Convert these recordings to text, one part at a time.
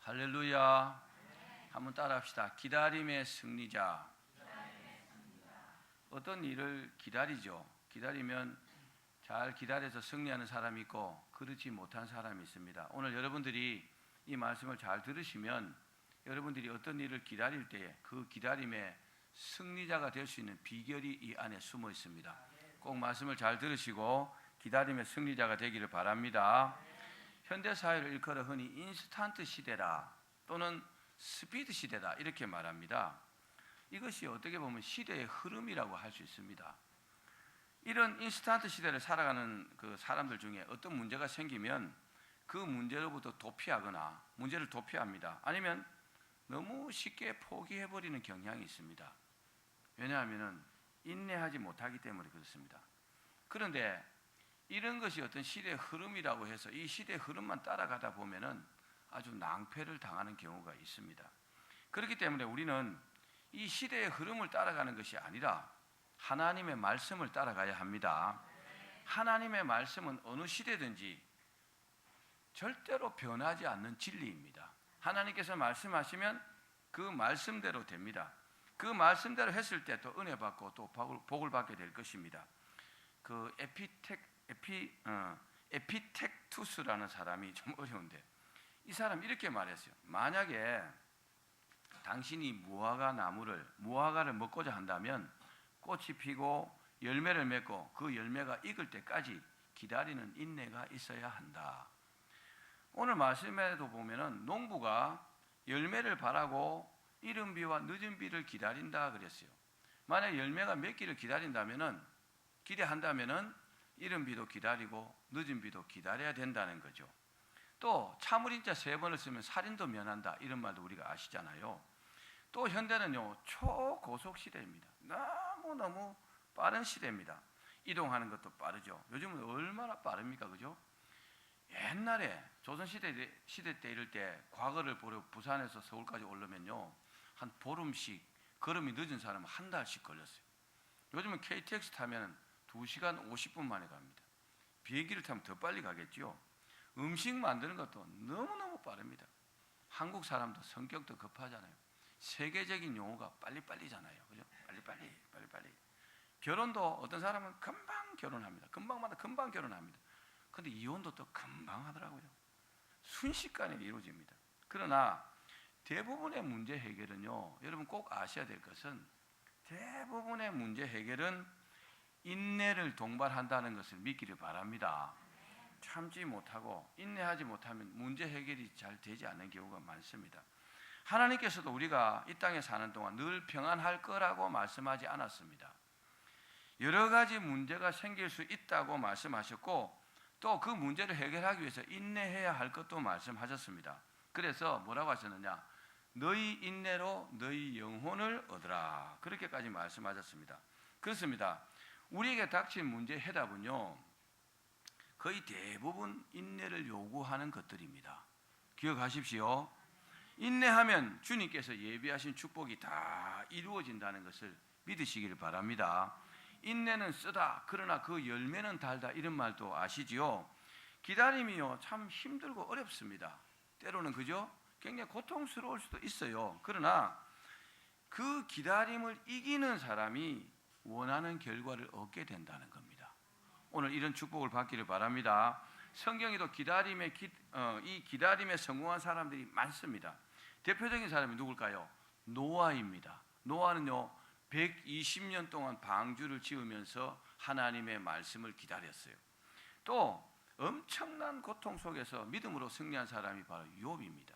할렐루야. 한번 따라합시다. 기다림의 승리자. 어떤 일을 기다리죠. 기다리면 잘 기다려서 승리하는 사람이 있고 그렇지 못한 사람이 있습니다. 오늘 여러분들이 이 말씀을 잘 들으시면 여러분들이 어떤 일을 기다릴 때 그 기다림의 승리자가 될 수 있는 비결이 이 안에 숨어 있습니다. 꼭 말씀을 잘 들으시고 기다림의 승리자가 되기를 바랍니다. 현대사회를 일컬어 흔히 인스턴트 시대다 또는 스피드 시대다 이렇게 말합니다. 이것이 어떻게 보면 시대의 흐름이라고 할 수 있습니다. 이런 인스턴트 시대를 살아가는 그 사람들 중에 어떤 문제가 생기면 그 문제로부터 도피하거나 문제를 도피합니다. 아니면 너무 쉽게 포기해버리는 경향이 있습니다. 왜냐하면 인내하지 못하기 때문에 그렇습니다. 그런데 이런 것이 어떤 시대의 흐름이라고 해서 이 시대의 흐름만 따라가다 보면은 아주 낭패를 당하는 경우가 있습니다. 그렇기 때문에 우리는 이 시대의 흐름을 따라가는 것이 아니라 하나님의 말씀을 따라가야 합니다. 하나님의 말씀은 어느 시대든지 절대로 변하지 않는 진리입니다. 하나님께서 말씀하시면 그 말씀대로 됩니다. 그 말씀대로 했을 때 또 은혜 받고 또 복을 받게 될 것입니다. 그 에피텍투스라는 사람이 좀 어려운데 이 사람이 이렇게 말했어요. 만약에 당신이 무화과를 먹고자 한다면 꽃이 피고 열매를 맺고 그 열매가 익을 때까지 기다리는 인내가 있어야 한다. 오늘 말씀에도 보면은 농부가 열매를 바라고 이른 비와 늦은 비를 기다린다 그랬어요. 만약 열매가 맺기를 기대한다면은 이른 비도 기다리고 늦은 비도 기다려야 된다는 거죠. 또 참을인자 3번을 쓰면 살인도 면한다 이런 말도 우리가 아시잖아요. 또 현대는요 초고속 시대입니다. 너무 빠른 시대입니다. 이동하는 것도 빠르죠. 요즘은 얼마나 빠릅니까, 그죠? 옛날에 조선시대 때 이럴 때 과거를 보려 부산에서 서울까지 오려면요 한 보름씩 걸음이 늦은 사람은 한 달씩 걸렸어요. 요즘은 KTX 타면 2시간 50분 만에 갑니다. 비행기를 타면 더 빨리 가겠죠. 음식 만드는 것도 너무너무 빠릅니다. 한국 사람도 성격도 급하잖아요. 세계적인 용어가 빨리빨리잖아요. 그죠? 빨리빨리. 결혼도 어떤 사람은 금방 결혼합니다. 금방 결혼합니다. 근데 이혼도 또 금방 하더라고요. 순식간에 이루어집니다. 그러나 대부분의 문제 해결은요, 여러분 꼭 아셔야 될 것은 대부분의 문제 해결은 인내를 동반한다는 것을 믿기를 바랍니다. 참지 못하고 인내하지 못하면 문제 해결이 잘 되지 않는 경우가 많습니다. 하나님께서도 우리가 이 땅에 사는 동안 늘 평안할 거라고 말씀하지 않았습니다. 여러 가지 문제가 생길 수 있다고 말씀하셨고 또 그 문제를 해결하기 위해서 인내해야 할 것도 말씀하셨습니다. 그래서 뭐라고 하셨느냐? 너희 인내로 너희 영혼을 얻으라. 그렇게까지 말씀하셨습니다. 그렇습니다. 우리에게 닥친 문제의 해답은요 거의 대부분 인내를 요구하는 것들입니다. 기억하십시오. 인내하면 주님께서 예비하신 축복이 다 이루어진다는 것을 믿으시기를 바랍니다. 인내는 쓰다 그러나 그 열매는 달다 이런 말도 아시지요. 기다림이요 참 힘들고 어렵습니다. 때로는 그죠? 굉장히 고통스러울 수도 있어요. 그러나 그 기다림을 이기는 사람이 원하는 결과를 얻게 된다는 겁니다. 오늘 이런 축복을 받기를 바랍니다. 성경에도 이 기다림에 성공한 사람들이 많습니다. 대표적인 사람이 누굴까요? 노아입니다. 노아는요 120년 동안 방주를 지으면서 하나님의 말씀을 기다렸어요. 또 엄청난 고통 속에서 믿음으로 승리한 사람이 바로 욥입니다.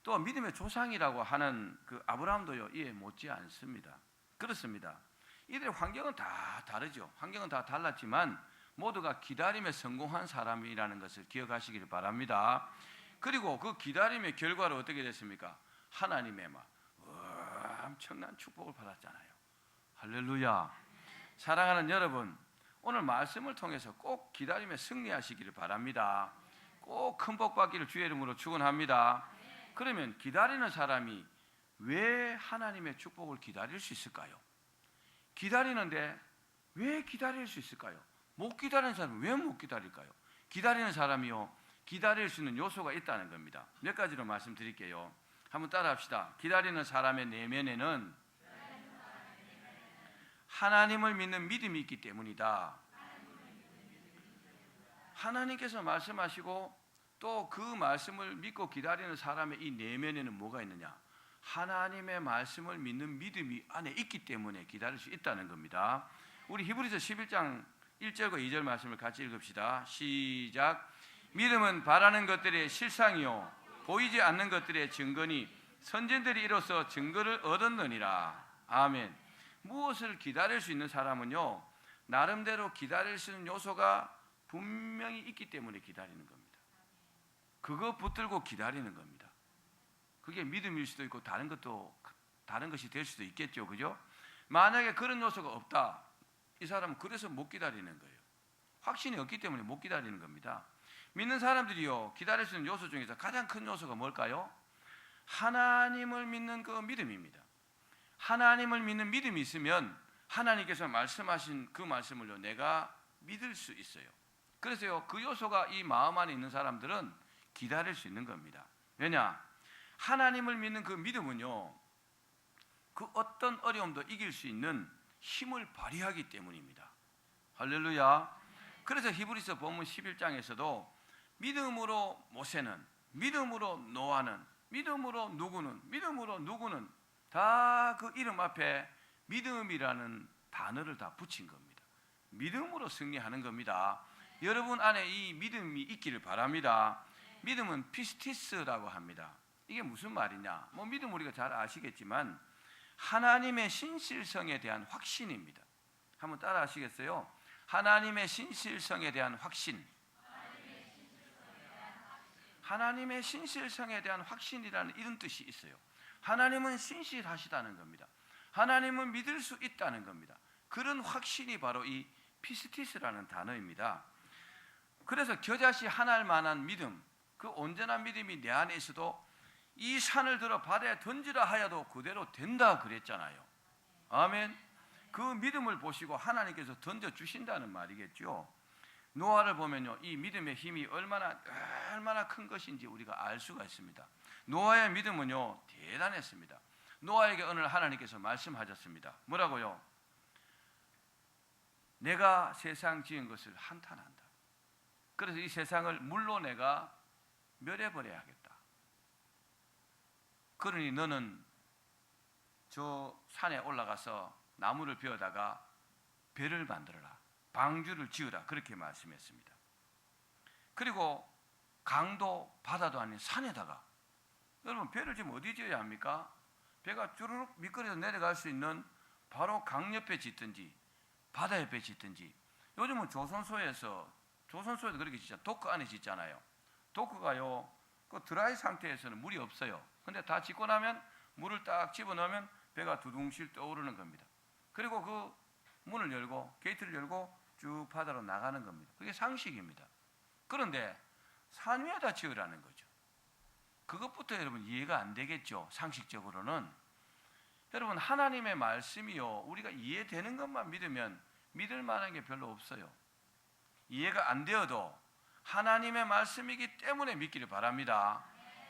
또 믿음의 조상이라고 하는 그 아브라함도요 이에 못지 않습니다. 그렇습니다. 이들의 환경은 다 다르죠. 환경은 다 달랐지만 모두가 기다림에 성공한 사람이라는 것을 기억하시기를 바랍니다. 그리고 그 기다림의 결과로 어떻게 됐습니까? 하나님의 엄청난 축복을 받았잖아요. 할렐루야. 사랑하는 여러분, 오늘 말씀을 통해서 꼭 기다림에 승리하시기를 바랍니다. 꼭 큰 복 받기를 주의 이름으로 축원합니다. 그러면 기다리는 사람이 왜 하나님의 축복을 기다릴 수 있을까요? 기다리는데 왜 기다릴 수 있을까요? 못 기다리는 사람은 왜 못 기다릴까요? 기다리는 사람이요 기다릴 수 있는 요소가 있다는 겁니다. 몇 가지로 말씀드릴게요. 한번 따라합시다. 기다리는 사람의 내면에는 하나님을 믿는 믿음이 있기 때문이다. 하나님께서 말씀하시고 또 그 말씀을 믿고 기다리는 사람의 이 내면에는 뭐가 있느냐? 하나님의 말씀을 믿는 믿음이 안에 있기 때문에 기다릴 수 있다는 겁니다. 우리 히브리서 11장 1절과 2절 말씀을 같이 읽읍시다. 시작. 믿음은 바라는 것들의 실상이요 보이지 않는 것들의 증거니 선진들이 이로써 증거를 얻었느니라. 아멘. 무엇을 기다릴 수 있는 사람은요, 나름대로 기다릴 수 있는 요소가 분명히 있기 때문에 기다리는 겁니다. 그거 붙들고 기다리는 겁니다. 그게 믿음일 수도 있고 다른 것이 될 수도 있겠죠. 그죠? 만약에 그런 요소가 없다, 이 사람은 그래서 못 기다리는 거예요. 확신이 없기 때문에 못 기다리는 겁니다. 믿는 사람들이요, 기다릴 수 있는 요소 중에서 가장 큰 요소가 뭘까요? 하나님을 믿는 그 믿음입니다. 하나님을 믿는 믿음이 있으면 하나님께서 말씀하신 그 말씀을요, 내가 믿을 수 있어요. 그래서요, 그 요소가 이 마음 안에 있는 사람들은 기다릴 수 있는 겁니다. 왜냐? 하나님을 믿는 그 믿음은요, 그 어떤 어려움도 이길 수 있는 힘을 발휘하기 때문입니다. 할렐루야. 그래서 히브리서 본문 11장에서도 믿음으로 모세는, 믿음으로 노아는, 믿음으로 누구는 다 그 이름 앞에 믿음이라는 단어를 다 붙인 겁니다. 믿음으로 승리하는 겁니다. 여러분 안에 이 믿음이 있기를 바랍니다. 믿음은 피스티스라고 합니다. 이게 무슨 말이냐? 뭐 믿음 우리가 잘 아시겠지만 하나님의 신실성에 대한 확신입니다. 한번 따라 하시겠어요? 하나님의 신실성에 대한 확신. 하나님의 신실성에 대한 확신이라는 이런 뜻이 있어요. 하나님은 신실하시다는 겁니다. 하나님은 믿을 수 있다는 겁니다. 그런 확신이 바로 이 피스티스라는 단어입니다. 그래서 겨자씨 하나일 만한 믿음, 그 온전한 믿음이 내 안에 있어도 이 산을 들어 바다에 던지라 하여도 그대로 된다 그랬잖아요. 아멘. 그 믿음을 보시고 하나님께서 던져주신다는 말이겠죠. 노아를 보면요, 이 믿음의 힘이 얼마나 큰 것인지 우리가 알 수가 있습니다. 노아의 믿음은요, 대단했습니다. 노아에게 오늘 하나님께서 말씀하셨습니다. 뭐라고요? 내가 세상 지은 것을 한탄한다. 그래서 이 세상을 물로 내가 멸해버려야 하겠다. 그러니 너는 저 산에 올라가서 나무를 베어다가 배를 만들어라. 방주를 지으라. 그렇게 말씀했습니다. 그리고 강도 바다도 아닌 산에다가, 여러분 배를 지금 어디 지어야 합니까? 배가 쭈르륵 미끄러져 내려갈 수 있는 바로 강 옆에 짓든지 바다 옆에 짓든지. 요즘은 조선소에도 그렇게 짓잖아요. 도크 안에 짓잖아요. 도크가요, 그 드라이 상태에서는 물이 없어요. 근데 다 짓고 나면 물을 딱 집어넣으면 배가 두둥실 떠오르는 겁니다. 그리고 그 문을 열고 게이트를 열고 쭉 바다로 나가는 겁니다. 그게 상식입니다. 그런데 산 위에다 지으라는 거죠. 그것부터 여러분 이해가 안 되겠죠. 상식적으로는. 여러분 하나님의 말씀이요, 우리가 이해되는 것만 믿으면 믿을 만한 게 별로 없어요. 이해가 안 되어도 하나님의 말씀이기 때문에 믿기를 바랍니다.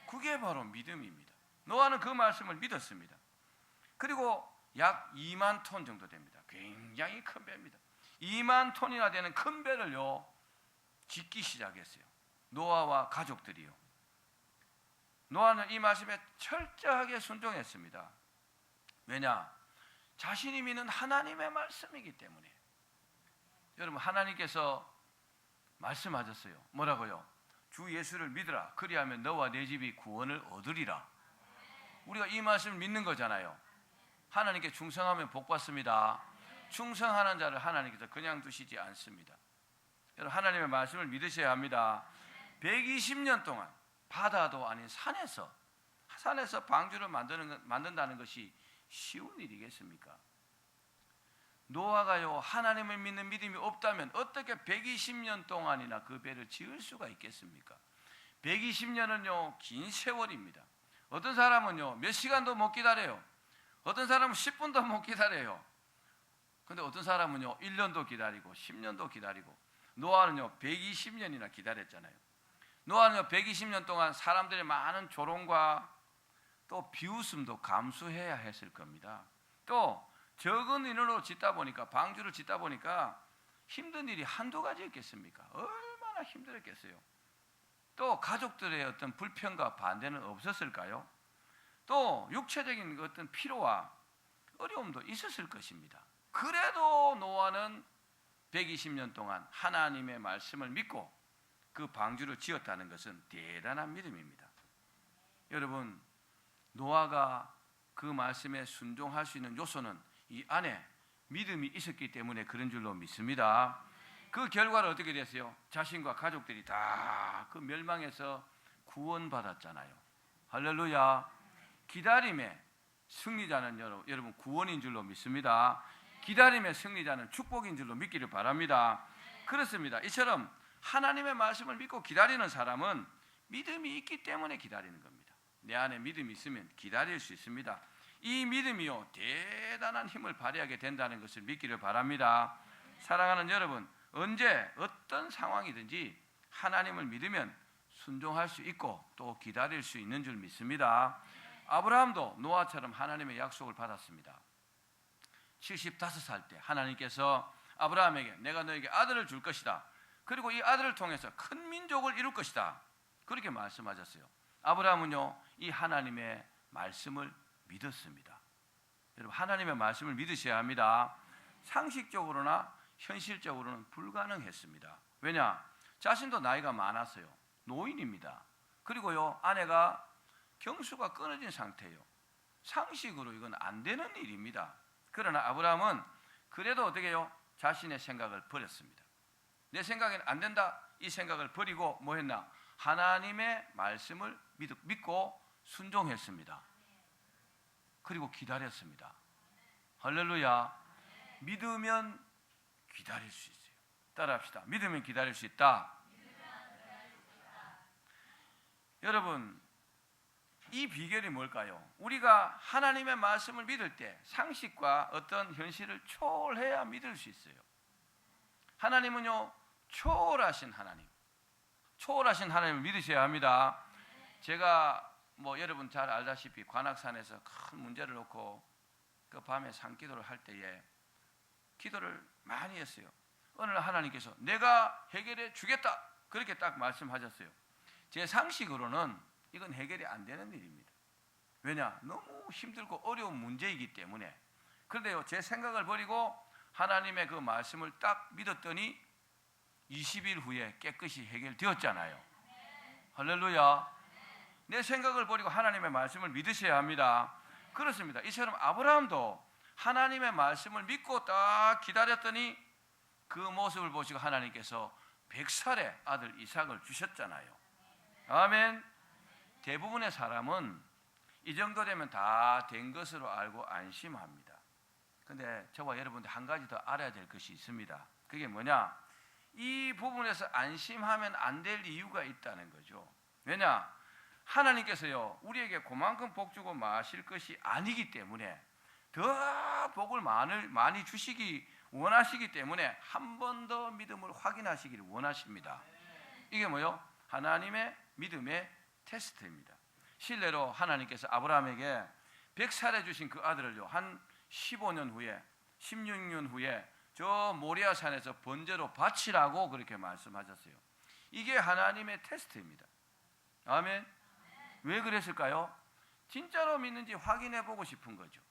그게 바로 믿음입니다. 노아는 그 말씀을 믿었습니다. 그리고 약 2만 톤 정도 됩니다. 굉장히 큰 배입니다. 2만 톤이나 되는 큰 배를요 짓기 시작했어요. 노아와 가족들이요. 노아는 이 말씀에 철저하게 순종했습니다. 왜냐? 자신이 믿는 하나님의 말씀이기 때문에. 여러분 하나님께서 말씀하셨어요. 뭐라고요? 주 예수를 믿으라. 그리하면 너와 내 집이 구원을 얻으리라. 우리가 이 말씀을 믿는 거잖아요. 하나님께 충성하면 복 받습니다. 충성하는 자를 하나님께서 그냥 두시지 않습니다. 여러분 하나님의 말씀을 믿으셔야 합니다. 120년 동안 바다도 아닌 산에서 방주를 만든다는 것이 쉬운 일이겠습니까? 노아가요 하나님을 믿는 믿음이 없다면 어떻게 120년 동안이나 그 배를 지을 수가 있겠습니까? 120년은요 긴 세월입니다. 어떤 사람은요 몇 시간도 못 기다려요. 어떤 사람은 10분도 못 기다려요. 근데 어떤 사람은요 1년도 기다리고 10년도 기다리고, 노아는요 120년이나 기다렸잖아요. 노아는 120년 동안 사람들의 많은 조롱과 또 비웃음도 감수해야 했을 겁니다. 또 적은 인원으로 짓다 보니까, 방주를 짓다 보니까 힘든 일이 한두 가지였겠습니까? 얼마나 힘들었겠어요. 또 가족들의 어떤 불평과 반대는 없었을까요? 또 육체적인 어떤 피로와 어려움도 있었을 것입니다. 그래도 노아는 120년 동안 하나님의 말씀을 믿고 그 방주를 지었다는 것은 대단한 믿음입니다. 여러분, 노아가 그 말씀에 순종할 수 있는 요소는 이 안에 믿음이 있었기 때문에 그런 줄로 믿습니다. 그 결과를 어떻게 됐어요? 자신과 가족들이 다 그 멸망에서 구원받았잖아요. 할렐루야. 기다림의 승리자는 여러분 구원인 줄로 믿습니다. 기다림의 승리자는 축복인 줄로 믿기를 바랍니다. 그렇습니다. 이처럼 하나님의 말씀을 믿고 기다리는 사람은 믿음이 있기 때문에 기다리는 겁니다. 내 안에 믿음이 있으면 기다릴 수 있습니다. 이 믿음이요 대단한 힘을 발휘하게 된다는 것을 믿기를 바랍니다. 사랑하는 여러분, 언제 어떤 상황이든지 하나님을 믿으면 순종할 수 있고 또 기다릴 수 있는 줄 믿습니다. 아브라함도 노아처럼 하나님의 약속을 받았습니다. 75살 때 하나님께서 아브라함에게 내가 너에게 아들을 줄 것이다. 그리고 이 아들을 통해서 큰 민족을 이룰 것이다. 그렇게 말씀하셨어요. 아브라함은요 이 하나님의 말씀을 믿었습니다. 여러분, 하나님의 말씀을 믿으셔야 합니다. 상식적으로나 현실적으로는 불가능했습니다. 왜냐? 자신도 나이가 많았어요. 노인입니다. 그리고요 아내가 경수가 끊어진 상태예요. 상식으로 이건 안 되는 일입니다. 그러나 아브라함은 그래도 어떻게 해요? 자신의 생각을 버렸습니다. 내 생각에는 안 된다 이 생각을 버리고 뭐 했나? 하나님의 말씀을 믿고 순종했습니다. 그리고 기다렸습니다. 할렐루야. 믿으면 기다릴 수 있어요. 따라합시다. 믿으면 기다릴 수 있다. 여러분, 이 비결이 뭘까요? 우리가 하나님의 말씀을 믿을 때 상식과 어떤 현실을 초월해야 믿을 수 있어요. 하나님은요 초월하신 하나님, 초월하신 하나님을 믿으셔야 합니다. 제가 여러분 잘 알다시피 관악산에서 큰 문제를 놓고 그 밤에 산기도를 할 때에 기도를 많이 했어요. 어느 날 하나님께서 내가 해결해 주겠다 그렇게 딱 말씀하셨어요. 제 상식으로는 이건 해결이 안 되는 일입니다. 왜냐? 너무 힘들고 어려운 문제이기 때문에. 그런데요 제 생각을 버리고 하나님의 그 말씀을 딱 믿었더니 20일 후에 깨끗이 해결되었잖아요. 할렐루야. 내 생각을 버리고 하나님의 말씀을 믿으셔야 합니다. 그렇습니다. 이처럼 아브라함도 하나님의 말씀을 믿고 딱 기다렸더니 그 모습을 보시고 하나님께서 100살의 아들 이삭을 주셨잖아요. 아멘. 대부분의 사람은 이 정도 되면 다 된 것으로 알고 안심합니다. 그런데 저와 여러분들 한 가지 더 알아야 될 것이 있습니다. 그게 뭐냐? 이 부분에서 안심하면 안 될 이유가 있다는 거죠. 왜냐? 하나님께서요 우리에게 그만큼 복 주고 마실 것이 아니기 때문에 더 복을 많이 주시기 원하시기 때문에 한 번 더 믿음을 확인하시기를 원하십니다. 이게 뭐요? 하나님의 믿음의 테스트입니다. 실례로 하나님께서 아브라함에게 100살에 주신 그 아들을요 한 15년 후에 16년 후에 저 모리아산에서 번제로 바치라고 그렇게 말씀하셨어요. 이게 하나님의 테스트입니다. 아멘. 왜 그랬을까요? 진짜로 믿는지 확인해 보고 싶은 거죠.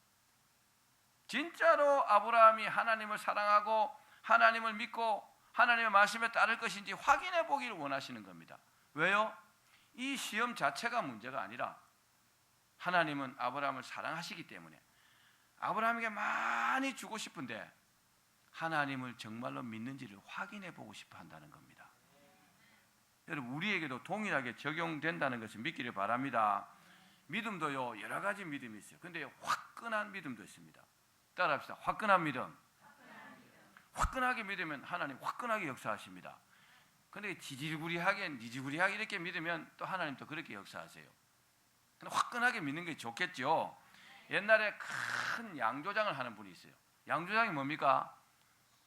진짜로 아브라함이 하나님을 사랑하고 하나님을 믿고 하나님의 말씀에 따를 것인지 확인해 보기를 원하시는 겁니다. 왜요? 이 시험 자체가 문제가 아니라 하나님은 아브라함을 사랑하시기 때문에 아브라함에게 많이 주고 싶은데 하나님을 정말로 믿는지를 확인해 보고 싶어 한다는 겁니다. 여러분, 우리에게도 동일하게 적용된다는 것을 믿기를 바랍니다. 믿음도요 여러 가지 믿음이 있어요. 근데 화끈한 믿음도 있습니다. 따라합시다. 화끈한 믿음. 화끈하게 믿으면 하나님 화끈하게 역사하십니다. 근데 지질구리하게 니지구리하게 이렇게 믿으면 또 하나님 또 그렇게 역사하세요. 근데 화끈하게 믿는 게 좋겠죠. 옛날에 큰 양조장을 하는 분이 있어요. 양조장이 뭡니까?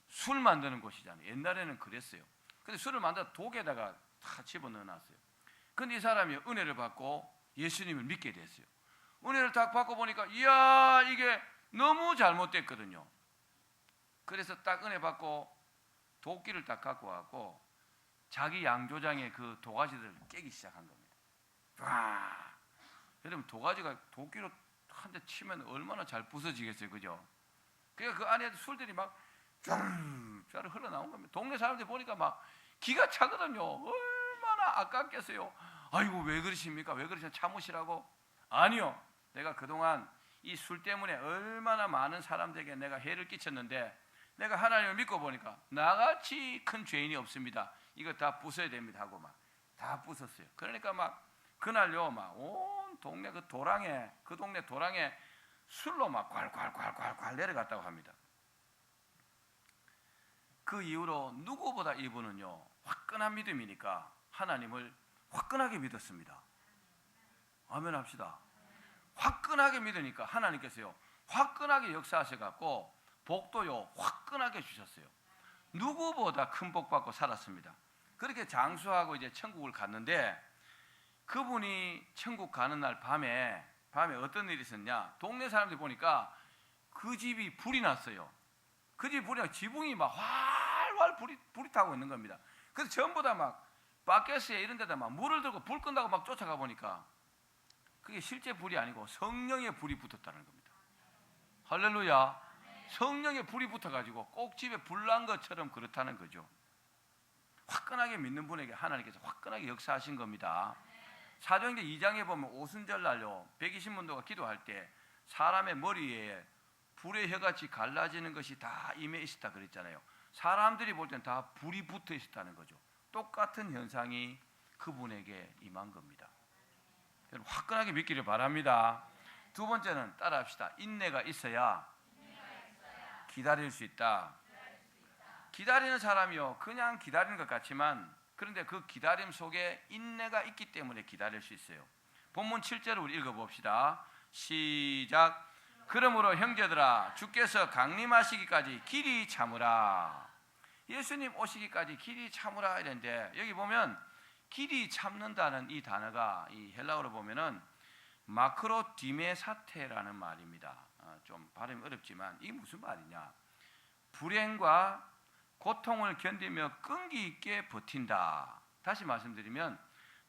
술 만드는 곳이잖아요. 옛날에는 그랬어요. 근데 술을 만들어 독에다가 다 집어넣어놨어요. 근데 이 사람이 은혜를 받고 예수님을 믿게 됐어요. 은혜를 딱 받고 보니까 이야, 이게 너무 잘못됐거든요. 그래서 딱 은혜 받고 도끼를 딱 갖고 왔고 자기 양조장에 그 도가지들을 깨기 시작한 겁니다. 와, 여러분 도가지가 도끼로 한 대 치면 얼마나 잘 부서지겠어요, 그죠? 그러니까 그 안에 술들이 막 쫙 흘러나온 겁니다. 동네 사람들이 보니까 막 기가 차거든요. 얼마나 아깝겠어요. 아이고, 왜 그러십니까? 왜 그러시냐? 참으시라고? 아니요, 내가 그동안 이 술 때문에 얼마나 많은 사람들에게 내가 해를 끼쳤는데 내가 하나님을 믿고 보니까 나같이 큰 죄인이 없습니다. 이거 다 부숴야 됩니다 하고 막 다 부쉈어요. 그러니까 막 그날요, 막 온 동네 그 동네 도랑에 술로 막 콸콸콸콸콸 내려갔다고 합니다. 그 이후로 누구보다 이분은요, 화끈한 믿음이니까 하나님을 화끈하게 믿었습니다. 아멘 합시다. 화끈하게 믿으니까 하나님께서요 화끈하게 역사하셔갖고 복도요 화끈하게 주셨어요. 누구보다 큰 복 받고 살았습니다. 그렇게 장수하고 이제 천국을 갔는데, 그분이 천국 가는 날 밤에 어떤 일이 있었냐? 동네 사람들이 보니까 그 집이 불이 났어요. 그 집이 불이 나서 지붕이 막 활활 불이 타고 있는 겁니다. 그래서 전부 다 막 바켓에 이런 데다 막 물을 들고 불 끈다고 막 쫓아가 보니까 그게 실제 불이 아니고 성령의 불이 붙었다는 겁니다. 할렐루야. 성령의 불이 붙어가지고 꼭 집에 불 난 것처럼 그렇다는 거죠. 화끈하게 믿는 분에게 하나님께서 화끈하게 역사하신 겁니다. 사도행전 2장에 보면 오순절 날요 120문도가 기도할 때 사람의 머리에 불의 혀같이 갈라지는 것이 다 임해 있었다 그랬잖아요. 사람들이 볼 땐 다 불이 붙어 있었다는 거죠. 똑같은 현상이 그분에게 임한 겁니다. 여러분 화끈하게 믿기를 바랍니다. 두 번째는 따라합시다. 인내가 있어야 기다릴 수 있다. 기다리는 사람이요 그냥 기다리는 것 같지만, 그런데 그 기다림 속에 인내가 있기 때문에 기다릴 수 있어요. 본문 7절을 우리 읽어봅시다. 시작. 그러므로 형제들아, 주께서 강림하시기까지 길이 참으라. 예수님 오시기까지 길이 참으라 이랬는데, 여기 보면 길이 참는다는 이 단어가 이 헬라어로 보면은 마크로디메사테라는 말입니다. 좀 발음이 어렵지만 이게 무슨 말이냐? 불행과 고통을 견디며 끈기 있게 버틴다. 다시 말씀드리면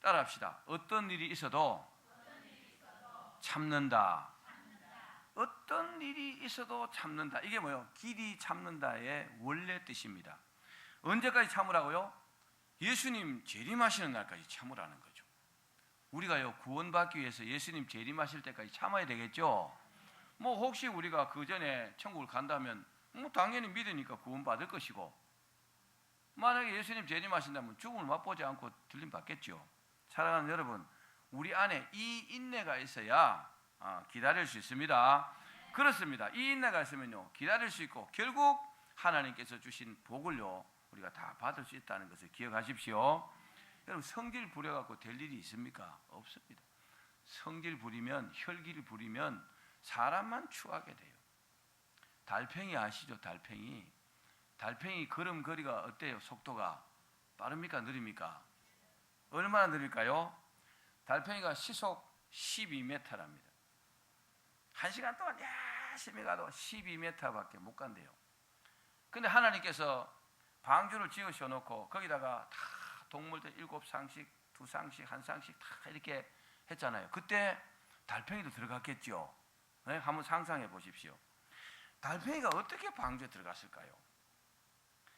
따라합시다. 어떤 일이 있어도 참는다. 어떤 일이 있어도 참는다. 이게 뭐예요? 길이 참는다의 원래 뜻입니다. 언제까지 참으라고요? 예수님 재림하시는 날까지 참으라는 거죠. 우리가요 구원받기 위해서 예수님 재림하실 때까지 참아야 되겠죠. 뭐 혹시 우리가 그 전에 천국을 간다면 뭐 당연히 믿으니까 구원받을 것이고, 만약에 예수님 재림하신다면 죽음을 맛보지 않고 들림 받겠죠. 사랑하는 여러분, 우리 안에 이 인내가 있어야 기다릴 수 있습니다. 그렇습니다. 이 인내가 있으면요 기다릴 수 있고 결국 하나님께서 주신 복을요 우리가 다 받을 수 있다는 것을 기억하십시오. 여러분 성질 부려갖고 될 일이 있습니까? 없습니다. 성질 부리면, 혈기를 부리면 사람만 추하게 돼요. 달팽이 아시죠? 달팽이 걸음걸이가 어때요? 속도가 빠릅니까? 느립니까? 얼마나 느릴까요? 달팽이가 시속 12m랍니다. 1시간 동안 열심히 가도 12m밖에 못 간대요. 근데 하나님께서 방주를 지으셔 놓고 거기다가 다 동물들 7쌍씩, 2쌍씩, 1쌍씩 다 이렇게 했잖아요. 그때 달팽이도 들어갔겠죠. 네? 한번 상상해 보십시오. 달팽이가 어떻게 방주에 들어갔을까요?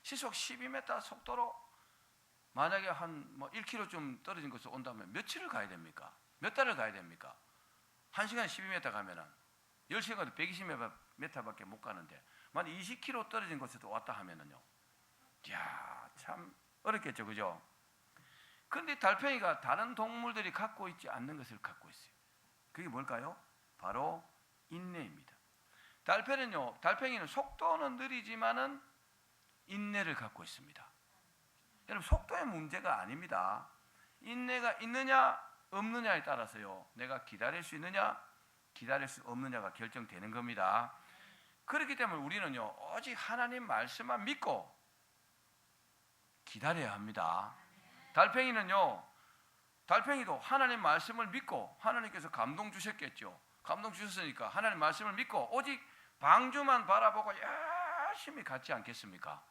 시속 12m 속도로 만약에 한 1km쯤 떨어진 곳에서 온다면 며칠을 가야 됩니까? 몇 달을 가야 됩니까? 1시간에 12m 가면은 10시간 가도 120m밖에 못 가는데 만약 20km 떨어진 곳에도 왔다 하면은요, 이야 참 어렵겠죠, 그죠? 그런데 달팽이가 다른 동물들이 갖고 있지 않는 것을 갖고 있어요. 그게 뭘까요? 바로 인내입니다. 달팽이는 속도는 느리지만은 인내를 갖고 있습니다. 여러분 속도의 문제가 아닙니다. 인내가 있느냐 없느냐에 따라서요 내가 기다릴 수 있느냐 기다릴 수 없느냐가 결정되는 겁니다. 그렇기 때문에 우리는요 오직 하나님 말씀만 믿고 기다려야 합니다. 달팽이는요 달팽이도 하나님 말씀을 믿고 하나님께서 감동 주셨겠죠. 감동 주셨으니까 하나님 말씀을 믿고 오직 방주만 바라보고 열심히 갔지 않겠습니까?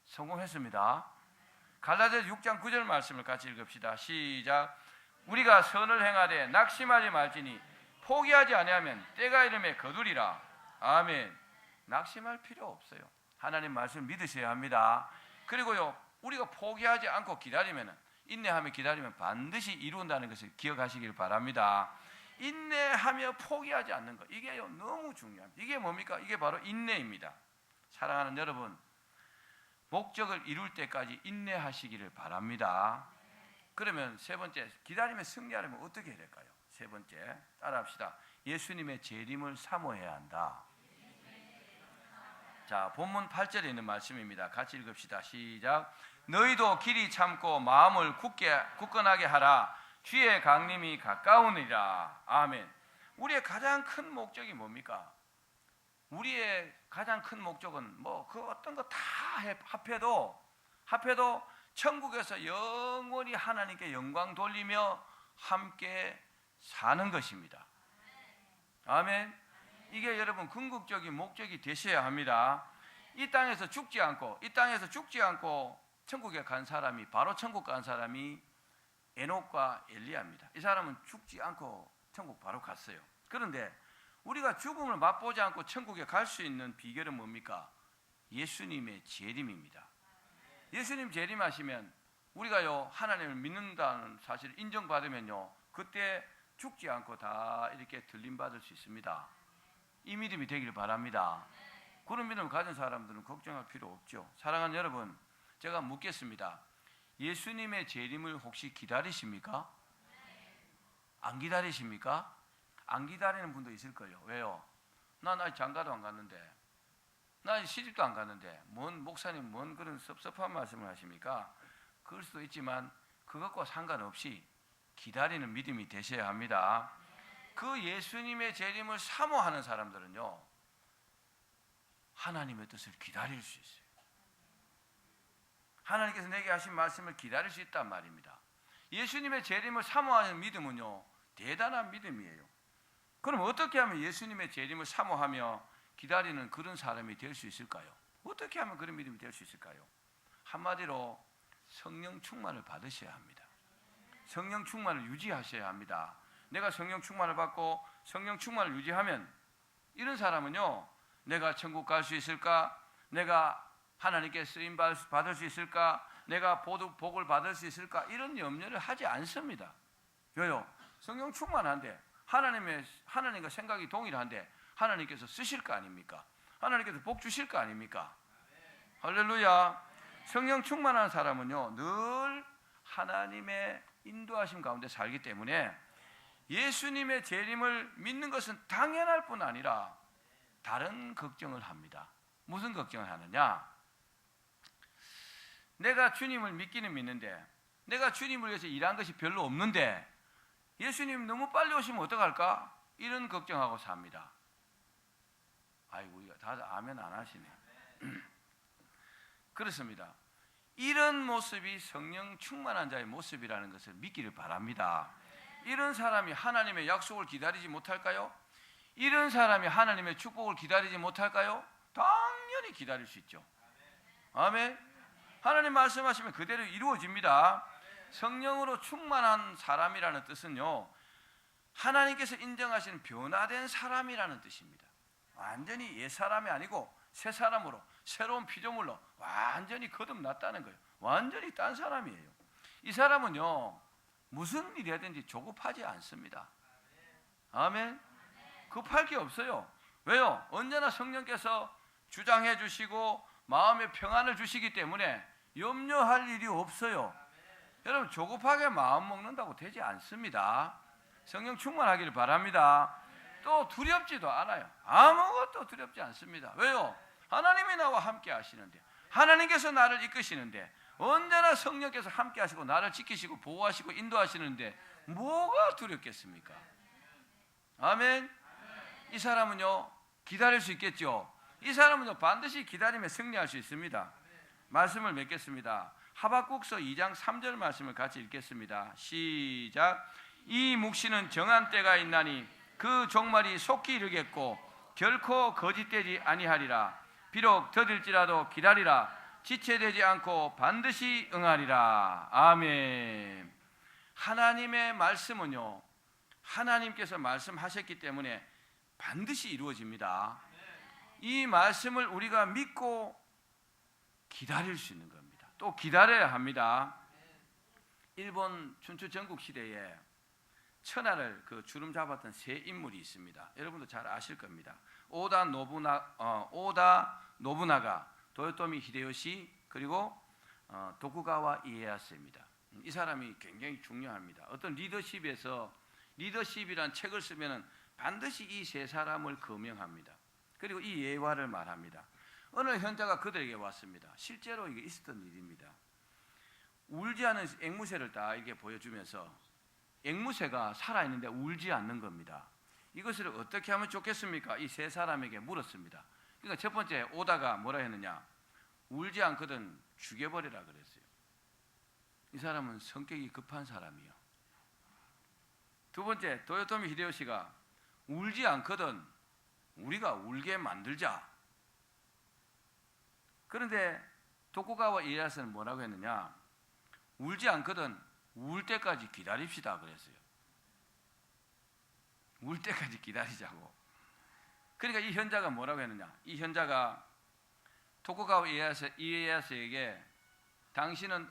성공했습니다. 갈라디아서 6장 9절 말씀을 같이 읽읍시다. 시작. 우리가 선을 행하되 낙심하지 말지니 포기하지 아니하면 때가 이름에 거두리라. 아멘. 낙심할 필요 없어요. 하나님 말씀을 믿으셔야 합니다. 그리고요, 우리가 포기하지 않고 기다리면, 인내하며 기다리면 반드시 이룬다는 것을 기억하시길 바랍니다. 인내하며 포기하지 않는 것, 이게요 너무 중요합니다. 이게 뭡니까? 이게 바로 인내입니다. 사랑하는 여러분, 목적을 이룰 때까지 인내하시기를 바랍니다. 그러면 세 번째, 기다림에 승리하려면 어떻게 해야 될까요? 세 번째, 따라합시다. 예수님의 재림을 사모해야 한다. 자, 본문 8절에 있는 말씀입니다. 같이 읽읍시다. 시작. 너희도 길이 참고 마음을 굳건하게 하라. 주의 강림이 가까우니라. 아멘. 우리의 가장 큰 목적이 뭡니까? 우리의 가장 큰 목적은 그 어떤 거 다 합해도 천국에서 영원히 하나님께 영광 돌리며 함께 사는 것입니다. 아멘. 이게 여러분 궁극적인 목적이 되셔야 합니다. 이 땅에서 죽지 않고 천국에 간 사람이, 바로 천국 간 사람이 에녹과 엘리야입니다. 이 사람은 죽지 않고 천국 바로 갔어요. 그런데 우리가 죽음을 맛보지 않고 천국에 갈 수 있는 비결은 뭡니까? 예수님의 재림입니다. 예수님 재림하시면 우리가요 하나님을 믿는다는 사실을 인정받으면요 그때 죽지 않고 다 이렇게 들림받을 수 있습니다. 이 믿음이 되기를 바랍니다. 그런 믿음을 가진 사람들은 걱정할 필요 없죠. 사랑하는 여러분, 제가 묻겠습니다. 예수님의 재림을 혹시 기다리십니까? 안 기다리십니까? 안 기다리는 분도 있을 거예요. 왜요? 난 아직 장가도 안 갔는데, 나 아직 시집도 안 갔는데 목사님 뭔 그런 섭섭한 말씀을 하십니까? 그럴 수도 있지만 그것과 상관없이 기다리는 믿음이 되셔야 합니다. 그 예수님의 재림을 사모하는 사람들은요 하나님의 뜻을 기다릴 수 있어요. 하나님께서 내게 하신 말씀을 기다릴 수 있단 말입니다. 예수님의 재림을 사모하는 믿음은요 대단한 믿음이에요. 그럼 어떻게 하면 예수님의 재림을 사모하며 기다리는 그런 사람이 될 수 있을까요? 어떻게 하면 그런 믿음이 될 수 있을까요? 한마디로 성령 충만을 받으셔야 합니다. 성령 충만을 유지하셔야 합니다. 내가 성령 충만을 받고 성령 충만을 유지하면 이런 사람은요 내가 천국 갈 수 있을까? 내가 하나님께 쓰임 받을 수 있을까? 내가 복을 받을 수 있을까? 이런 염려를 하지 않습니다. 왜요? 성령 충만한데 하나님과 생각이 동일한데 하나님께서 쓰실 거 아닙니까? 하나님께서 복 주실 거 아닙니까? 할렐루야. 성령 충만한 사람은요 늘 하나님의 인도하심 가운데 살기 때문에 예수님의 재림을 믿는 것은 당연할 뿐 아니라 다른 걱정을 합니다. 무슨 걱정을 하느냐? 내가 주님을 믿기는 믿는데 내가 주님을 위해서 일한 것이 별로 없는데 예수님 너무 빨리 오시면 어떡할까? 이런 걱정하고 삽니다. 아이고 다들 아멘 안 하시네. 그렇습니다. 이런 모습이 성령 충만한 자의 모습이라는 것을 믿기를 바랍니다. 이런 사람이 하나님의 약속을 기다리지 못할까요? 이런 사람이 하나님의 축복을 기다리지 못할까요? 당연히 기다릴 수 있죠. 아멘. 하나님 말씀하시면 그대로 이루어집니다. 성령으로 충만한 사람이라는 뜻은요 하나님께서 인정하시는 변화된 사람이라는 뜻입니다. 완전히 옛 사람이 아니고 새 사람으로 새로운 피조물로 완전히 거듭났다는 거예요. 완전히 딴 사람이에요. 이 사람은요 무슨 일이 하든지 조급하지 않습니다. 아멘. 급할 게 없어요. 왜요? 언제나 성령께서 주장해 주시고 마음의 평안을 주시기 때문에 염려할 일이 없어요. 여러분 조급하게 마음 먹는다고 되지 않습니다. 성령 충만하기를 바랍니다. 또 두렵지도 않아요. 아무것도 두렵지 않습니다. 왜요? 하나님이 나와 함께 하시는데, 하나님께서 나를 이끄시는데, 언제나 성령께서 함께 하시고 나를 지키시고 보호하시고 인도하시는데 뭐가 두렵겠습니까? 아멘. 이 사람은요 기다릴 수 있겠죠. 이 사람은요 반드시 기다리며 승리할 수 있습니다. 말씀을 맺겠습니다. 하박국서 2장 3절 말씀을 같이 읽겠습니다. 시작. 이 묵시는 정한 때가 있나니 그 종말이 속히 이르겠고 결코 거짓되지 아니하리라. 비록 더딜지라도 기다리라. 지체되지 않고 반드시 응하리라. 아멘. 하나님의 말씀은요, 하나님께서 말씀하셨기 때문에 반드시 이루어집니다. 이 말씀을 우리가 믿고 기다릴 수 있는 겁니다. 또 기다려야 합니다. 일본 춘추 전국 시대에 천하를 주름 잡았던 세 인물이 있습니다. 여러분도 잘 아실 겁니다. 오다 노부나가, 도요토미 히데요시, 그리고 도쿠가와 이에야스입니다. 이 사람이 굉장히 중요합니다. 어떤 리더십이란 책을 쓰면은 반드시 이 세 사람을 거명합니다. 그리고 이 예화를 말합니다. 어느 현자가 그들에게 왔습니다. 실제로 이게 있었던 일입니다. 울지 않은 앵무새를 딱 이렇게 보여주면서 앵무새가 살아있는데 울지 않는 겁니다. 이것을 어떻게 하면 좋겠습니까? 이 세 사람에게 물었습니다. 그러니까 첫 번째 오다가 뭐라 했느냐? 울지 않거든 죽여버리라 그랬어요. 이 사람은 성격이 급한 사람이요. 두 번째 도요토미 히데요시가 울지 않거든 우리가 울게 만들자. 그런데 도쿠가와 이에야스는 뭐라고 했느냐? 울지 않거든 울 때까지 기다립시다 그랬어요. 울 때까지 기다리자고. 그러니까 이 현자가 뭐라고 했느냐? 이 현자가 도쿠가와 이에야스에게 당신은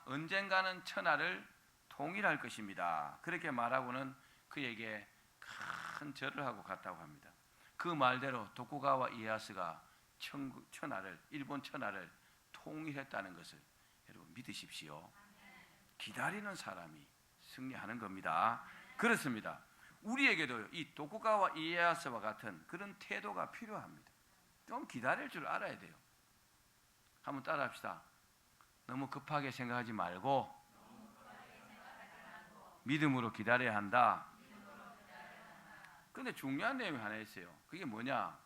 언젠가는 천하를 통일할 것입니다. 그렇게 말하고는 그에게 큰 절을 하고 갔다고 합니다. 그 말대로 도쿠가와 이에야스가 일본 천하를 통일했다는 것을 여러분 믿으십시오. 기다리는 사람이 승리하는 겁니다. 그렇습니다. 우리에게도 이 도쿠가와 이에야스와 같은 그런 태도가 필요합니다. 좀 기다릴 줄 알아야 돼요. 한번 따라합시다. 너무 급하게 생각하지 말고 믿음으로 기다려야 한다. 그런데 중요한 내용이 하나 있어요. 그게 뭐냐?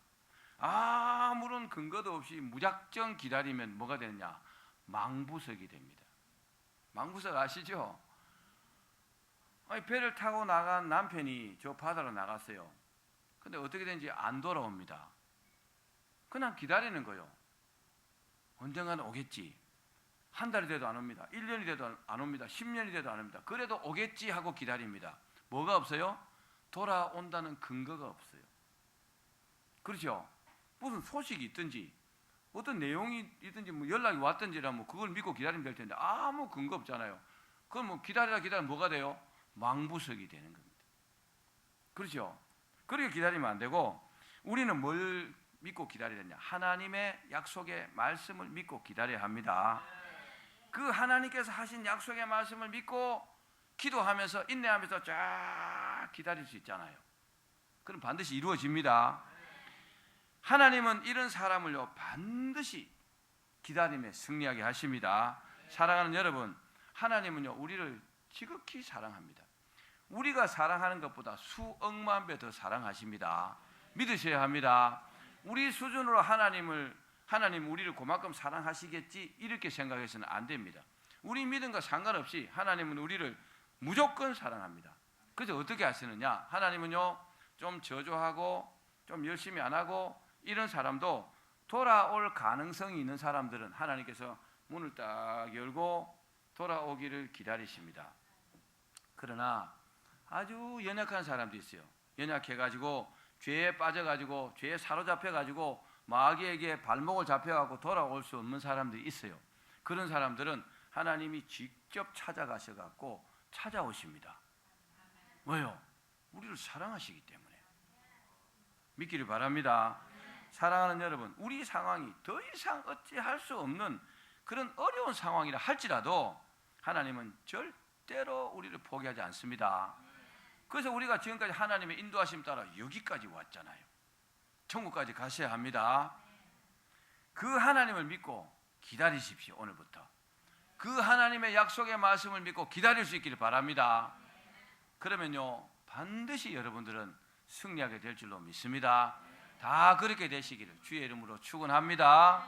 아무런 근거도 없이 무작정 기다리면 뭐가 되느냐? 망부석이 됩니다. 망부석 아시죠? 배를 타고 나간 남편이 저 바다로 나갔어요. 근데 어떻게 되는지 안 돌아옵니다. 그냥 기다리는 거예요. 언젠가는 오겠지. 한 달이 돼도 안 옵니다. 1년이 돼도 안 옵니다. 10년이 돼도 안 옵니다. 그래도 오겠지 하고 기다립니다. 뭐가 없어요? 돌아온다는 근거가 없어요. 그렇죠? 무슨 소식이 있든지 어떤 내용이 있든지 뭐 연락이 왔든지라면 그걸 믿고 기다리면 될 텐데 아무 근거 없잖아요. 그럼 뭐 기다리면 뭐가 돼요? 망부석이 되는 겁니다. 그렇죠? 그렇게 기다리면 안 되고 우리는 뭘 믿고 기다려야 되냐? 하나님의 약속의 말씀을 믿고 기다려야 합니다. 그 하나님께서 하신 약속의 말씀을 믿고 기도하면서 인내하면서 쫙 기다릴 수 있잖아요. 그럼 반드시 이루어집니다. 하나님은 이런 사람을요 반드시 기다림에 승리하게 하십니다. 사랑하는 여러분, 하나님은요 우리를 지극히 사랑합니다. 우리가 사랑하는 것보다 수억만 배 더 사랑하십니다. 믿으셔야 합니다. 우리 수준으로 하나님 우리를 그만큼 사랑하시겠지 이렇게 생각해서는 안 됩니다. 우리 믿음과 상관없이 하나님은 우리를 무조건 사랑합니다. 그래서 어떻게 하시느냐? 하나님은요 좀 저조하고 좀 열심히 안 하고 이런 사람도 돌아올 가능성이 있는 사람들은 하나님께서 문을 딱 열고 돌아오기를 기다리십니다. 그러나 아주 연약한 사람도 있어요. 연약해가지고 죄에 빠져가지고 죄에 사로잡혀가지고 마귀에게 발목을 잡혀가지고 돌아올 수 없는 사람들이 있어요. 그런 사람들은 하나님이 직접 찾아가셔갖고 찾아오십니다. 왜요? 우리를 사랑하시기 때문에. 믿기를 바랍니다. 사랑하는 여러분, 우리 상황이 더 이상 어찌할 수 없는 그런 어려운 상황이라 할지라도 하나님은 절대로 우리를 포기하지 않습니다. 그래서 우리가 지금까지 하나님의 인도하심 따라 여기까지 왔잖아요. 천국까지 가셔야 합니다. 그 하나님을 믿고 기다리십시오. 오늘부터 그 하나님의 약속의 말씀을 믿고 기다릴 수 있기를 바랍니다. 그러면요 반드시 여러분들은 승리하게 될 줄로 믿습니다. 다 그렇게 되시기를 주의 이름으로 축원합니다.